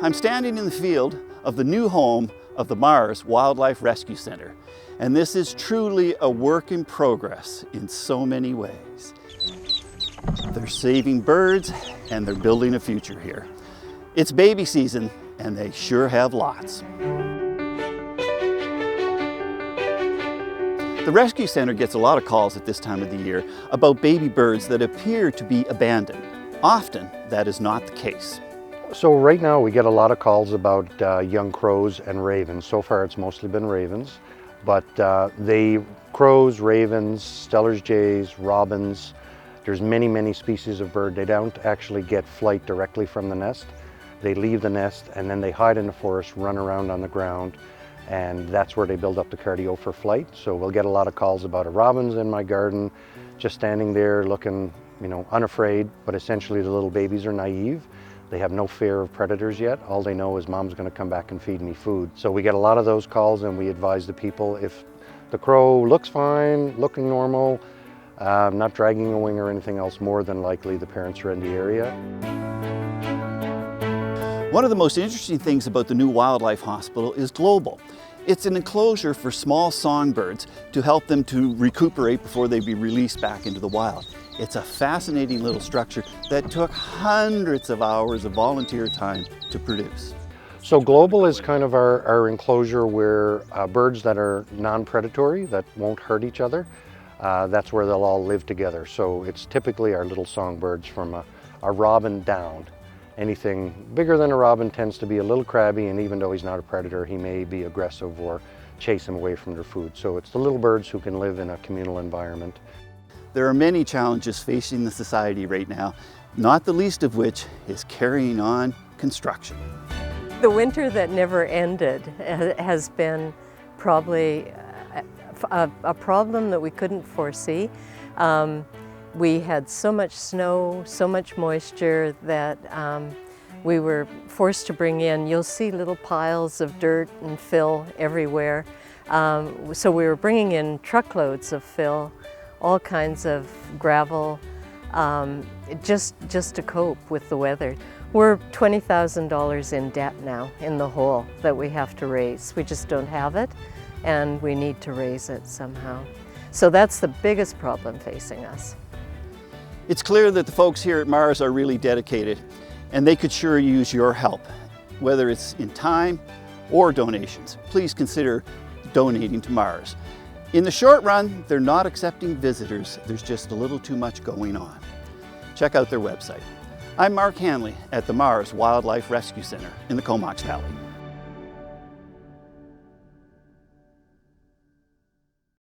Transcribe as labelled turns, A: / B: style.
A: I'm standing in the field of the new home of the Mars Wildlife Rescue Center, and this is truly a work in progress in so many ways. They're saving birds and they're building a future here. It's baby season and they sure have lots. The Rescue Center gets a lot of calls at this time of the year about baby birds that appear to be abandoned. Often, that is not the case.
B: So right now we get a lot of calls about young crows and ravens. So far it's mostly been ravens, but crows, ravens, Steller's jays, robins, there's many species of bird. They don't actually get flight directly from the nest. They leave the nest and then they hide in the forest, run around on the ground, and that's where they build up the cardio for flight. So we'll get a lot of calls about a robin's in my garden, just standing there looking, unafraid, but essentially the little babies are naive. They have no fear of predators yet. All they know is mom's gonna come back and feed me food. So we get a lot of those calls and we advise the people if the crow looks fine, looking normal, not dragging a wing or anything else, more than likely the parents are in the area.
A: One of the most interesting things about the new wildlife hospital is global. It's an enclosure for small songbirds to help them to recuperate before they be released back into the wild. It's a fascinating little structure that took hundreds of hours of volunteer time to produce.
B: So global is kind of our enclosure where birds that are non-predatory, that won't hurt each other, that's where they'll all live together. So it's typically our little songbirds from a robin down. Anything bigger than a robin tends to be a little crabby, and even though he's not a predator, he may be aggressive or chase them away from their food. So it's the little birds who can live in a communal environment.
A: There are many challenges facing the society right now, not the least of which is carrying on construction.
C: The winter that never ended has been probably a problem that we couldn't foresee. We had so much snow, so much moisture that we were forced to bring in, you'll see little piles of dirt and fill everywhere. So we were bringing in truckloads of fill, all kinds of gravel, just to cope with the weather. We're $20,000 in debt now in the hole that we have to raise. We just don't have it, and we need to raise it somehow. So that's the biggest problem facing us.
A: It's clear that the folks here at Mars are really dedicated, and they could sure use your help, whether it's in time or donations. Please consider donating to Mars. In the short run, they're not accepting visitors. There's just a little too much going on. Check out their website. I'm Mark Hanley at the Mars Wildlife Rescue Center in the Comox Valley.